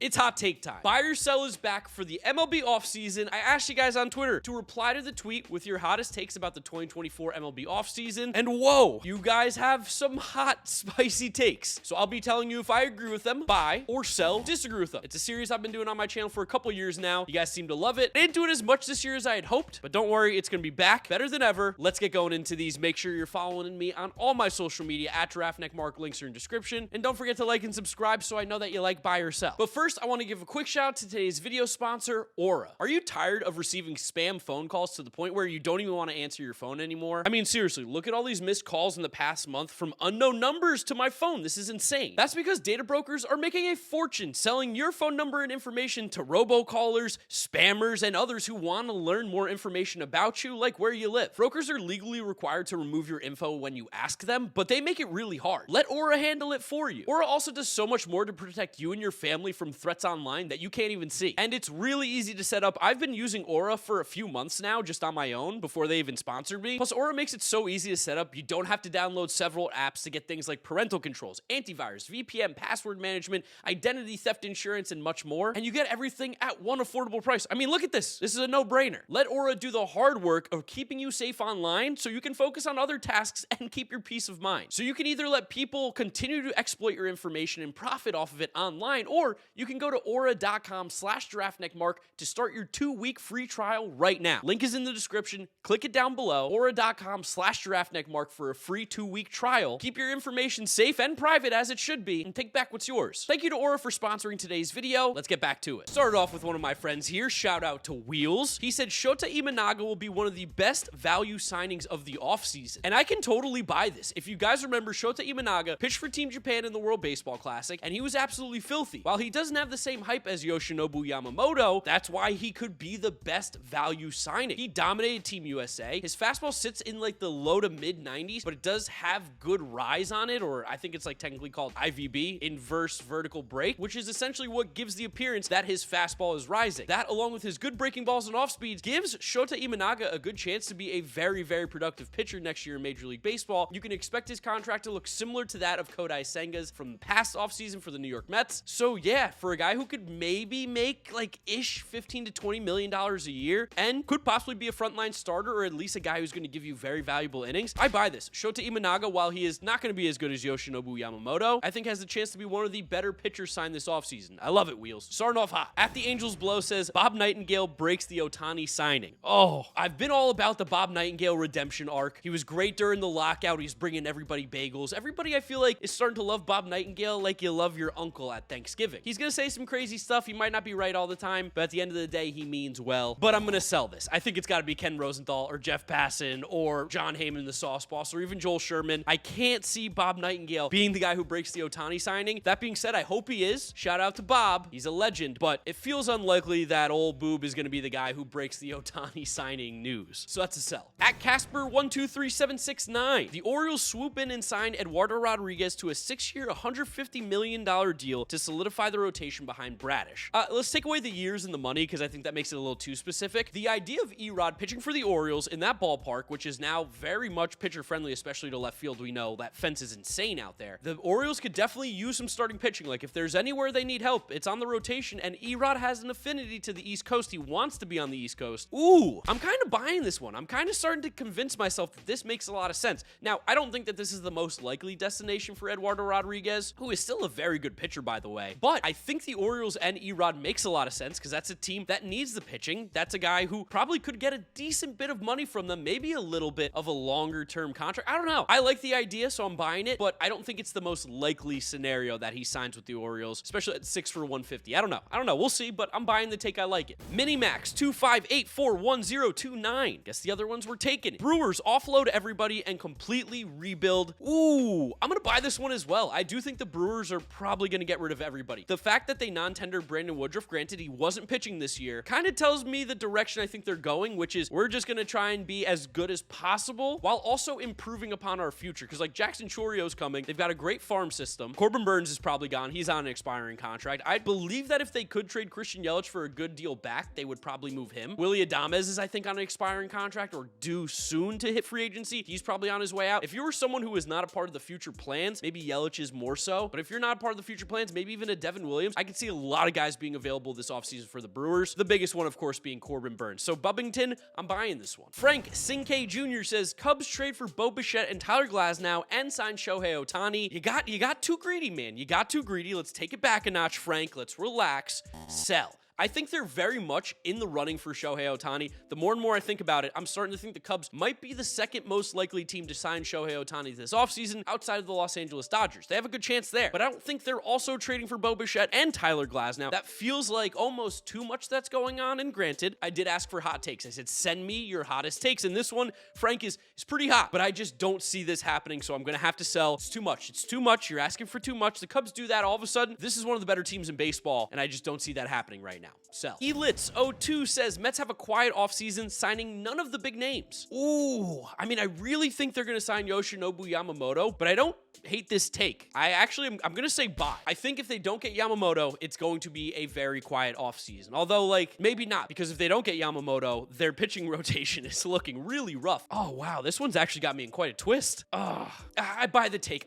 It's hot take time. Buy or sell is back for the MLB offseason. I asked you guys on Twitter to reply to the tweet with your hottest takes about the 2024 MLB offseason. And whoa, you guys have some hot, spicy takes. So I'll be telling you if I agree with them, buy, or sell, disagree with them. It's a series I've been doing on my channel for a couple years now. You guys seem to love it. I didn't do it as much this year as I had hoped, but don't worry, it's going to be back better than ever. Let's get going into these. Make sure you're following me on all my social media at GiraffeNeckMarc. Links are in description. And don't forget to like and subscribe so I know that you like buy or sell. But first, I want to give a quick shout out to today's video sponsor, Aura. Are you tired of receiving spam phone calls to the point where you don't even want to answer your phone anymore? I mean, seriously, look at all these missed calls in the past month from unknown numbers to my phone. This is insane. That's because data brokers are making a fortune selling your phone number and information to robocallers, spammers, and others who want to learn more information about you, like where you live. Brokers are legally required to remove your info when you ask them, but they make it really hard. Let Aura handle it for you. Aura also does so much more to protect you and your family from threats online that you can't even see. And it's really easy to set up. I've been using Aura for a few months now, just on my own, before they even sponsored me. Plus, Aura makes it so easy to set up. You don't have to download several apps to get things like parental controls, antivirus, VPN, password management, identity theft insurance, and much more. And you get everything at one affordable price. I mean, look at this. This is a no-brainer. Let Aura do the hard work of keeping you safe online so you can focus on other tasks and keep your peace of mind. So you can either let people continue to exploit your information and profit off of it online, or you can go to aura.com/GiraffeNeckMarc to start your 2-week free trial right now. Link is in the description. Click it down below. Aura.com/GiraffeNeckMarc for a free 2-week trial. Keep your information safe and private as it should be, and take back what's yours. Thank you to Aura for sponsoring today's video. Let's get back to it. Started off with one of my friends here. Shout out to Wheels. He said Shota Imaga will be one of the best value signings of the offseason. And I can totally buy this. If you guys remember, Shota Imaga pitched for Team Japan in the World Baseball Classic, and he was absolutely filthy. While he doesn't have the same hype as Yoshinobu Yamamoto, that's why he could be the best value signing. He dominated Team USA. His fastball sits in like the low to mid 90s, but it does have good rise on it, or I think it's like technically called IVB, inverse vertical break, which is essentially what gives the appearance that his fastball is rising. That, along with his good breaking balls and off speeds, gives Shota Imaga a good chance to be a very, very productive pitcher next year in Major League Baseball. You can expect his contract to look similar to that of Kodai Senga's from the past offseason for the New York Mets. So yeah, for a guy who could maybe make like ish $15 to $20 million a year and could possibly be a frontline starter, or at least a guy who's going to give you very valuable innings, I buy this. Shota Imaga, while he is not going to be as good as Yoshinobu Yamamoto, I think has a chance to be one of the better pitchers signed this offseason. I love it, Wheels. Starting off hot. At the Angels Blow says, Bob Nightingale breaks the Ohtani signing. Oh, I've been all about the Bob Nightingale redemption arc. He was great during the lockout. He's bringing everybody bagels. Everybody, I feel like, is starting to love Bob Nightingale like you love your uncle at Thanksgiving. He's going to say some crazy stuff. He might not be right all the time, but at the end of the day, he means well. But I'm going to sell this. I think it's got to be Ken Rosenthal or Jeff Passan or John Heyman, the Sauce Boss, or even Joel Sherman. I can't see Bob Nightingale being the guy who breaks the Ohtani signing. That being said, I hope he is. Shout out to Bob. He's a legend, but it feels unlikely that old boob is going to be the guy who breaks the Ohtani signing news. So that's a sell. At Casper123769, the Orioles swoop in and sign Eduardo Rodriguez to a 6-year, $150 million deal to solidify the rotation behind Bradish. Let's take away the years and the money because I think that makes it a little too specific. The idea of Erod pitching for the Orioles in that ballpark, which is now very much pitcher friendly, especially to left field. We know that fence is insane out there. The Orioles could definitely use some starting pitching. Like if there's anywhere they need help, it's on the rotation, and Erod has an affinity to the East Coast. He wants to be on the East Coast. Ooh, I'm kind of buying this one. I'm kind of starting to convince myself that this makes a lot of sense. Now, I don't think that this is the most likely destination for Eduardo Rodriguez, who is still a very good pitcher, by the way. But I think the Orioles and Erod makes a lot of sense because that's a team that needs the pitching. That's a guy who probably could get a decent bit of money from them, maybe a little bit of a longer-term contract. I don't know. I like the idea, so I'm buying it, but I don't think it's the most likely scenario that he signs with the Orioles, especially at 6 for $150. I don't know. We'll see, but I'm buying the take. I like it. Minimax25841029. Guess the other ones were taken. Brewers offload everybody and completely rebuild. Ooh, I'm going to buy this one as well. I do think the Brewers are probably going to get rid of everybody. The fact that they non-tendered Brandon Woodruff, granted he wasn't pitching this year, kind of tells me the direction I think they're going, which is we're just going to try and be as good as possible while also improving upon our future. Because like Jackson Chorio's coming. They've got a great farm system. Corbin Burns is probably gone. He's on an expiring contract. I believe that if they could trade Christian Yelich for a good deal back, they would probably move him. Willie Adames is, I think, on an expiring contract or due soon to hit free agency. He's probably on his way out. If you were someone who is not a part of the future plans, maybe Yelich is more so. But if you're not a part of the future plans, maybe even a Devin Williams Williams. I can see a lot of guys being available this offseason for the Brewers. The biggest one, of course, being Corbin Burns. So Bubbington, I'm buying this one. Frank Sinke Jr. says, Cubs trade for Bo Bichette and Tyler Glasnow and sign Shohei Ohtani. You got too greedy, man. You got too greedy. Let's take it back a notch, Frank. Let's relax. Sell. I think they're very much in the running for Shohei Ohtani. The more and more I think about it, I'm starting to think the Cubs might be the second most likely team to sign Shohei Ohtani this offseason outside of the Los Angeles Dodgers. They have a good chance there, but I don't think they're also trading for Bo Bichette and Tyler Glasnow. That feels like almost too much that's going on, and granted, I did ask for hot takes. I said, send me your hottest takes, and this one, Frank, is pretty hot, but I just don't see this happening, so I'm going to have to sell. It's too much. It's too much. You're asking for too much. The Cubs do that all of a sudden. This is one of the better teams in baseball, and I just don't see that happening right now. Sell. Elitz02 says, Mets have a quiet offseason, signing none of the big names. Ooh, I mean, I really think they're going to sign Yoshinobu Yamamoto, but I don't hate this take. I'm going to say buy. I think if they don't get Yamamoto, it's going to be a very quiet offseason. Although, like, maybe not, because if they don't get Yamamoto, their pitching rotation is looking really rough. Oh, wow, this one's actually got me in quite a twist. I buy the take.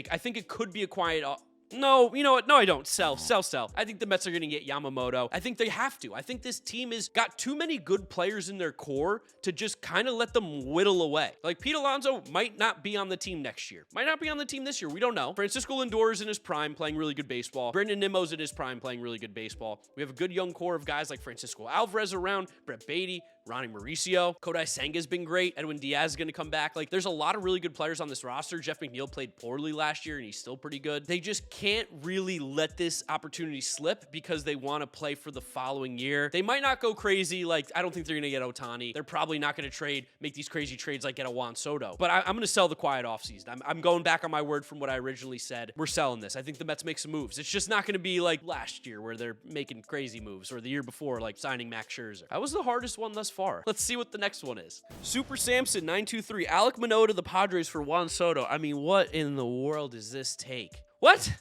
I think it could be a quiet No, you know what? No, I don't. Sell. I think the Mets are going to get Yamamoto. I think they have to. I think this team has got too many good players in their core to just kind of let them whittle away. Like, Pete Alonso might not be on the team next year. Might not be on the team this year. We don't know. Francisco Lindor is in his prime playing really good baseball. Brandon Nimmo's in his prime playing really good baseball. We have a good young core of guys like Francisco Alvarez around, Brett Beatty, Ronnie Mauricio. Kodai Senga's been great. Edwin Diaz is going to come back. Like, there's a lot of really good players on this roster. Jeff McNeil played poorly last year, and he's still pretty good. They just can't really let this opportunity slip because they want to play for the following year. They might not go crazy. Like, I don't think they're going to get Ohtani. They're probably not going to make these crazy trades like get a Juan Soto. But I'm going to sell the quiet offseason. I'm going back on my word from what I originally said. We're selling this. I think the Mets make some moves. It's just not going to be like last year where they're making crazy moves, or the year before, like signing Max Scherzer. That was the hardest one thus far. Let's see what the next one is. Super Samson 923. Alek Manoah to the Padres for Juan Soto. I mean, what in the world is this take? What?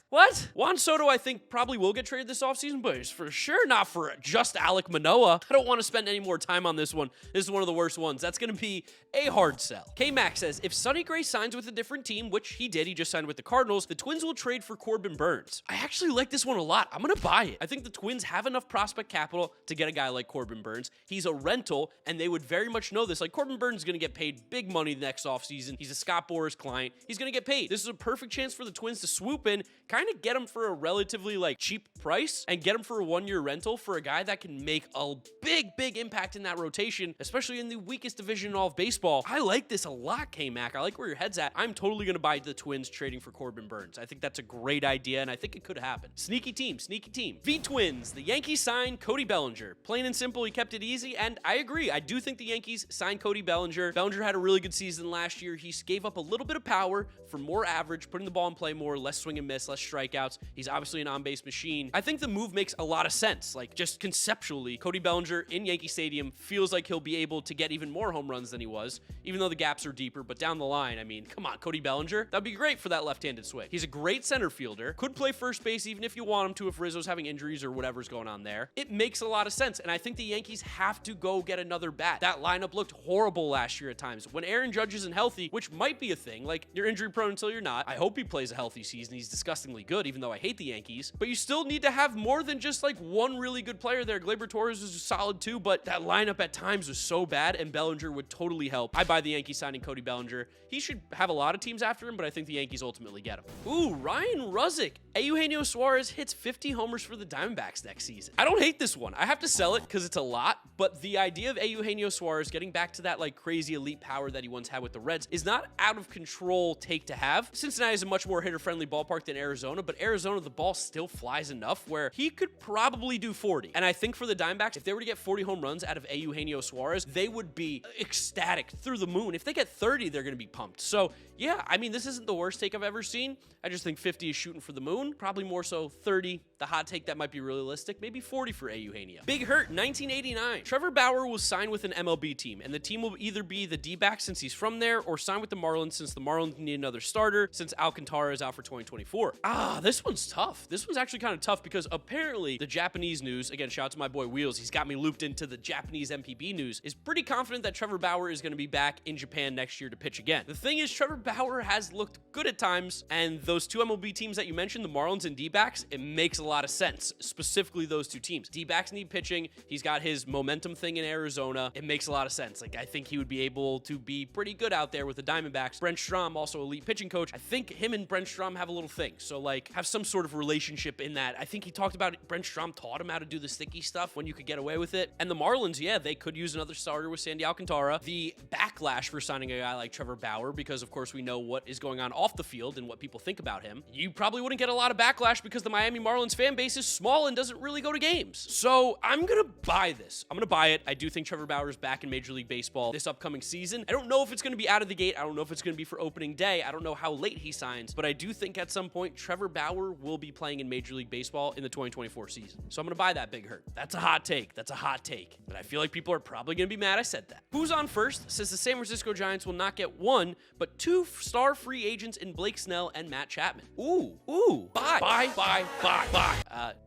Juan Soto, I think, probably will get traded this offseason, but it's for sure not for just Alek Manoah. I don't want to spend any more time on this one. This is one of the worst ones. That's going to be a hard sell. K-Max says, if Sonny Gray signs with a different team, which he did, he just signed with the Cardinals, the Twins will trade for Corbin Burns. I actually like this one a lot. I'm going to buy it. I think the Twins have enough prospect capital to get a guy like Corbin Burns. He's a rental, and they would very much know this. Like, Corbin Burns is going to get paid big money the next offseason. He's a Scott Boras client. He's going to get paid. This is a perfect chance for the Twins to swoop in, kind of get him for a relatively cheap price and get him for a 1-year rental for a guy that can make a big impact in that rotation, especially in the weakest division in all of baseball. I like this a lot, K-Mac. I like where your head's at. I'm totally going to buy the Twins trading for Corbin Burns. I think that's a great idea, and I think it could happen. Sneaky team. V-Twins. The Yankees signed Cody Bellinger. Plain and simple, he kept it easy, and I agree. I do think the Yankees signed Cody Bellinger. Bellinger had a really good season last year. He gave up a little bit of power for more average, putting the ball in play more, less swing and miss, less strikeouts. He's obviously an on-base machine. I think the move makes a lot of sense. Like, just conceptually, Cody Bellinger in Yankee Stadium feels like he'll be able to get even more home runs than he was, even though the gaps are deeper. But down the line, I mean, come on, Cody Bellinger. That'd be great for that left-handed swing. He's a great center fielder. Could play first base even if you want him to, if Rizzo's having injuries or whatever's going on there. It makes a lot of sense, and I think the Yankees have to go get another bat. That lineup looked horrible last year at times. When Aaron Judge isn't healthy, which might be a thing, like, you're injury prone until you're not. I hope he plays a healthy season. He's disgustingly good, even though I hate the Yankees. But you still need to have more than just one really good player there. Gleyber Torres was solid too, but that lineup at times was so bad, and Bellinger would totally help. I buy the Yankees signing Cody Bellinger. He should have a lot of teams after him, but I think the Yankees ultimately get him. Ooh, Ryan Ruzek. Eugenio Suarez hits 50 homers for the Diamondbacks next season. I don't hate this one. I have to sell it because it's a lot, but the idea of Eugenio Suarez getting back to that crazy elite power that he once had with the Reds is not out of control take to have. Cincinnati is a much more hitter-friendly ballpark than Arizona, but Arizona, the ball still flies enough where he could probably do 40. And I think for the Diamondbacks, if they were to get 40 home runs out of Eugenio Suarez, they would be ecstatic through the moon. If they get 30, they're going to be pumped. So yeah, I mean, this isn't the worst take I've ever seen. I just think 50 is shooting for the moon. Probably more so 30. The hot take that might be realistic, maybe 40 for Eugenio. Big Hurt 1989. Trevor Bauer will sign with an MLB team, and the team will either be the D-backs since he's from there, or sign with the Marlins since the Marlins need another starter since Alcantara is out for 2024. 2024. This one's tough. This one's actually kind of tough because apparently the Japanese news, again, shout out to my boy Wheels, he's got me looped into the Japanese MPB news, is pretty confident that Trevor Bauer is going to be back in Japan next year to pitch again. The thing is, Trevor Bauer has looked good at times, and those two MLB teams that you mentioned, the Marlins and D-backs, it makes a lot of sense, specifically those two teams. D-backs need pitching. He's got his momentum thing in Arizona. It makes a lot of sense. Like, I think he would be able to be pretty good out there with the Diamondbacks. Brent Strom, also elite pitching coach. I think him and Brent Strom have a little thing. So, like, have some sort of relationship in that. I think he talked about it. Brent Strom taught him how to do the sticky stuff when you could get away with it. And the Marlins, yeah, they could use another starter with Sandy Alcantara. The backlash for signing a guy like Trevor Bauer, because of course we know what is going on off the field and what people think about him, you probably wouldn't get a lot of backlash because the Miami Marlins fan base is small and doesn't really go to games. So I'm gonna buy this. I'm gonna buy it. I do think Trevor Bauer is back in Major League Baseball this upcoming season. I don't know if it's gonna be out of the gate. I don't know if it's gonna be for opening day. I don't know how late he signs, but I do think at some point Trevor Bauer will be playing in Major League Baseball in the 2024 season. So I'm gonna buy that big hurt. That's a hot take. That's a hot take. But I feel like people are probably gonna be mad I said that. Who's on first? Says the San Francisco Giants will not get one, but two star free agents in Blake Snell and Matt Chapman. Ooh, buy.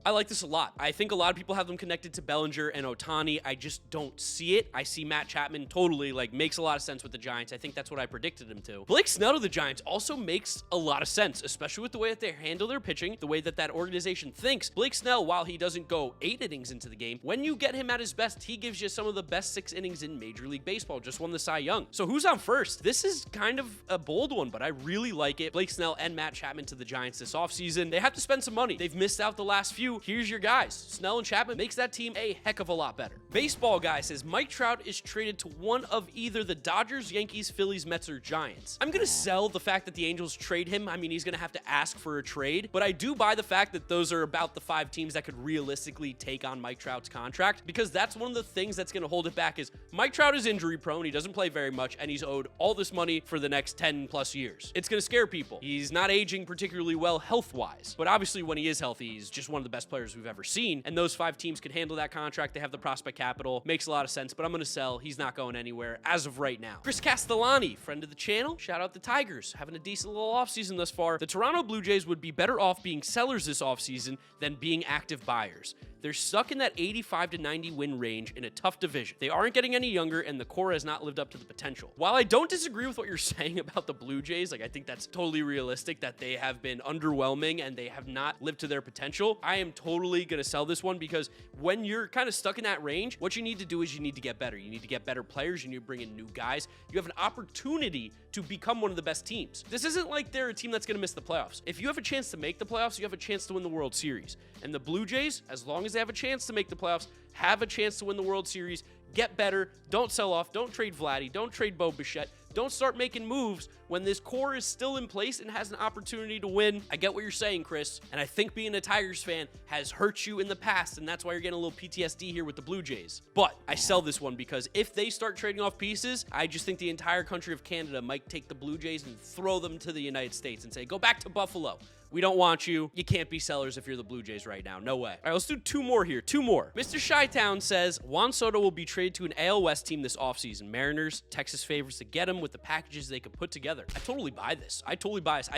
I like this a lot. I think a lot of people have them connected to Bellinger and Ohtani. I just don't see it. I see Matt Chapman totally, like, makes a lot of sense with the Giants. I think that's what I predicted him to. Blake Snell to the Giants also makes a lot of sense, especially with the way that they handle their pitching, the way that that organization thinks. Blake Snell, while he doesn't go 8 innings into the game, when you get him at his best, he gives you some of the best 6 innings in Major League Baseball. Just won the Cy Young. So who's on first? This is kind of a bold one, but I really like it. Blake Snell and Matt Chapman to the Giants this offseason. They have to spend some money. They've missed out the last few. Here's your guys. Snell and Chapman makes that team a heck of a lot better. Baseball guy says Mike Trout is traded to one of either the Dodgers, Yankees, Phillies, Mets, or Giants. I'm going to sell the fact that the Angels trade him. I mean, he's going to have to ask for a trade, but I do buy the fact that those are about the 5 teams that could realistically take on Mike Trout's contract, because that's one of the things that's going to hold it back is Mike Trout is injury prone. He doesn't play very much, and he's owed all this money for the next 10 plus years. It's going to scare people. He's not aging particularly well health-wise, but obviously when he is healthy, he's just one of the best players we've ever seen, and those 5 teams could handle that contract. They have the prospect capital. Makes a lot of sense, but I'm going to sell. He's not going anywhere as of right now. Chris Castellani, friend of the channel. Shout out the Tigers, having a decent little offseason thus far. The Toronto Blue Jays would be better off being sellers this offseason than being active buyers. They're stuck in that 85 to 90 win range in a tough division. They aren't getting any younger, and the core has not lived up to the potential. While I don't disagree with what you're saying about the Blue Jays, like, I think that's totally realistic that they have been underwhelming and they have not lived to their potential, I am totally going to sell this one because when you're kind of stuck in that range, what you need to do is you need to get better. You need to get better players. You need to bring in new guys. You have an opportunity to become one of the best teams. This isn't like they're a team that's going to miss the playoffs. If you have a chance to make the playoffs, you have a chance to win the World Series. And the Blue Jays, as long as they have a chance to make the playoffs, have a chance to win the World Series, get better, don't sell off, don't trade Vladdy, don't trade Bo Bichette, don't start making moves when this core is still in place and has an opportunity to win. I get what you're saying, Chris, and I think being a Tigers fan has hurt you in the past, and that's why you're getting a little PTSD here with the Blue Jays. But I sell this one because if they start trading off pieces, I just think the entire country of Canada might take the Blue Jays and throw them to the United States and say, go back to Buffalo. We don't want you. You can't be sellers if you're the Blue Jays right now. No way. All right, let's do 2 more here. 2 more. Mr. Chi-Town says Juan Soto will be traded to an AL West team this offseason. Mariners, Texas favorites to get him with the packages they could put together. I totally buy this. I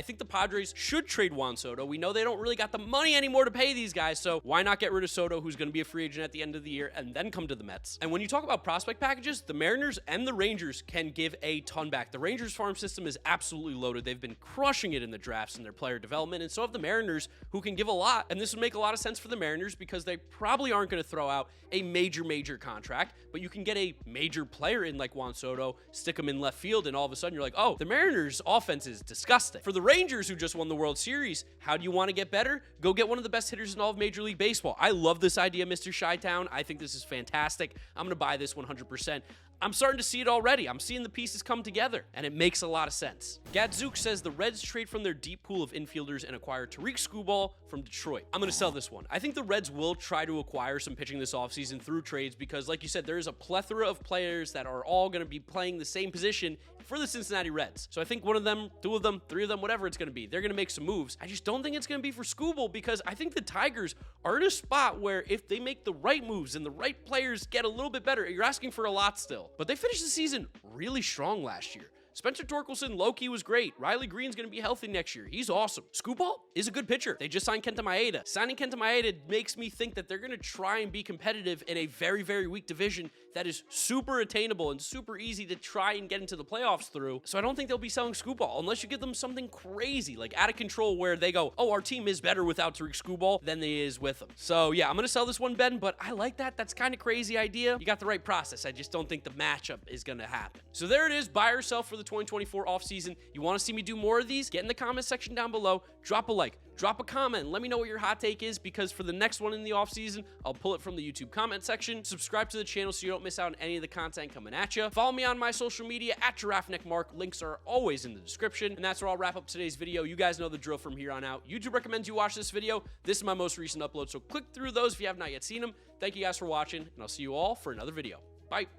think the Padres should trade Juan Soto. We know they don't really got the money anymore to pay these guys, so why not get rid of Soto, who's going to be a free agent at the end of the year, and then come to the Mets? And when you talk about prospect packages, the Mariners and the Rangers can give a ton back. The Rangers farm system is absolutely loaded. They've been crushing it in the drafts and their player development, and so have the Mariners, who can give a lot. And this would make a lot of sense for the Mariners because they probably aren't going to throw out a major contract, but you can get a major player in like Juan Soto, stick him in left field, and all of a sudden you're like, oh, the Mariners offense is disgusting. For the Rangers, who just won the World Series, how do you want to get better? Go get one of the best hitters in all of Major League Baseball. I love this idea, Mr. Chi-Town. I think this is fantastic. I'm going to buy this 100%. I'm starting to see it already. I'm seeing the pieces come together, and it makes a lot of sense. Gadzook says the Reds trade from their deep pool of infielders and acquire Tariq Skubal from Detroit. I'm going to sell this one. I think the Reds will try to acquire some pitching this offseason through trades because, like you said, there is a plethora of players that are all going to be playing the same position for the Cincinnati Reds. So I think one of them, 2 of them, 3 of them, whatever it's going to be, they're going to make some moves. I just don't think it's going to be for Skubal because I think the Tigers are in a spot where if they make the right moves and the right players get a little bit better, you're asking for a lot still. But they finished the season really strong last year. Spencer Torkelson, low-key was great. Riley Green's going to be healthy next year. He's awesome. Scooball is a good pitcher. They just signed Kenta Maeda. Signing Kenta Maeda makes me think that they're going to try and be competitive in a very, very weak division that is super attainable and super easy to try and get into the playoffs through. So I don't think they'll be selling Scooball unless you give them something crazy, like out of control, where they go, oh, our team is better without Tariq Scooball than they is with him. So yeah, I'm going to sell this one, Ben, but I like that. That's kind of crazy idea. You got the right process. I just don't think the matchup is going to happen. So there it is. Buy or sell for the 2024 offseason. You want to see me do more of these? Get in the comment section down below. Drop a like. Drop a comment. Let me know what your hot take is, because for the next one in the offseason, I'll pull it from the YouTube comment section. Subscribe to the channel so you don't miss out on any of the content coming at you. Follow me on my social media at GiraffeNeckMarc. Links are always in the description. And that's where I'll wrap up today's video. You guys know the drill from here on out. YouTube recommends you watch this video. This is my most recent upload, so click through those if you have not yet seen them. Thank you guys for watching, and I'll see you all for another video. Bye.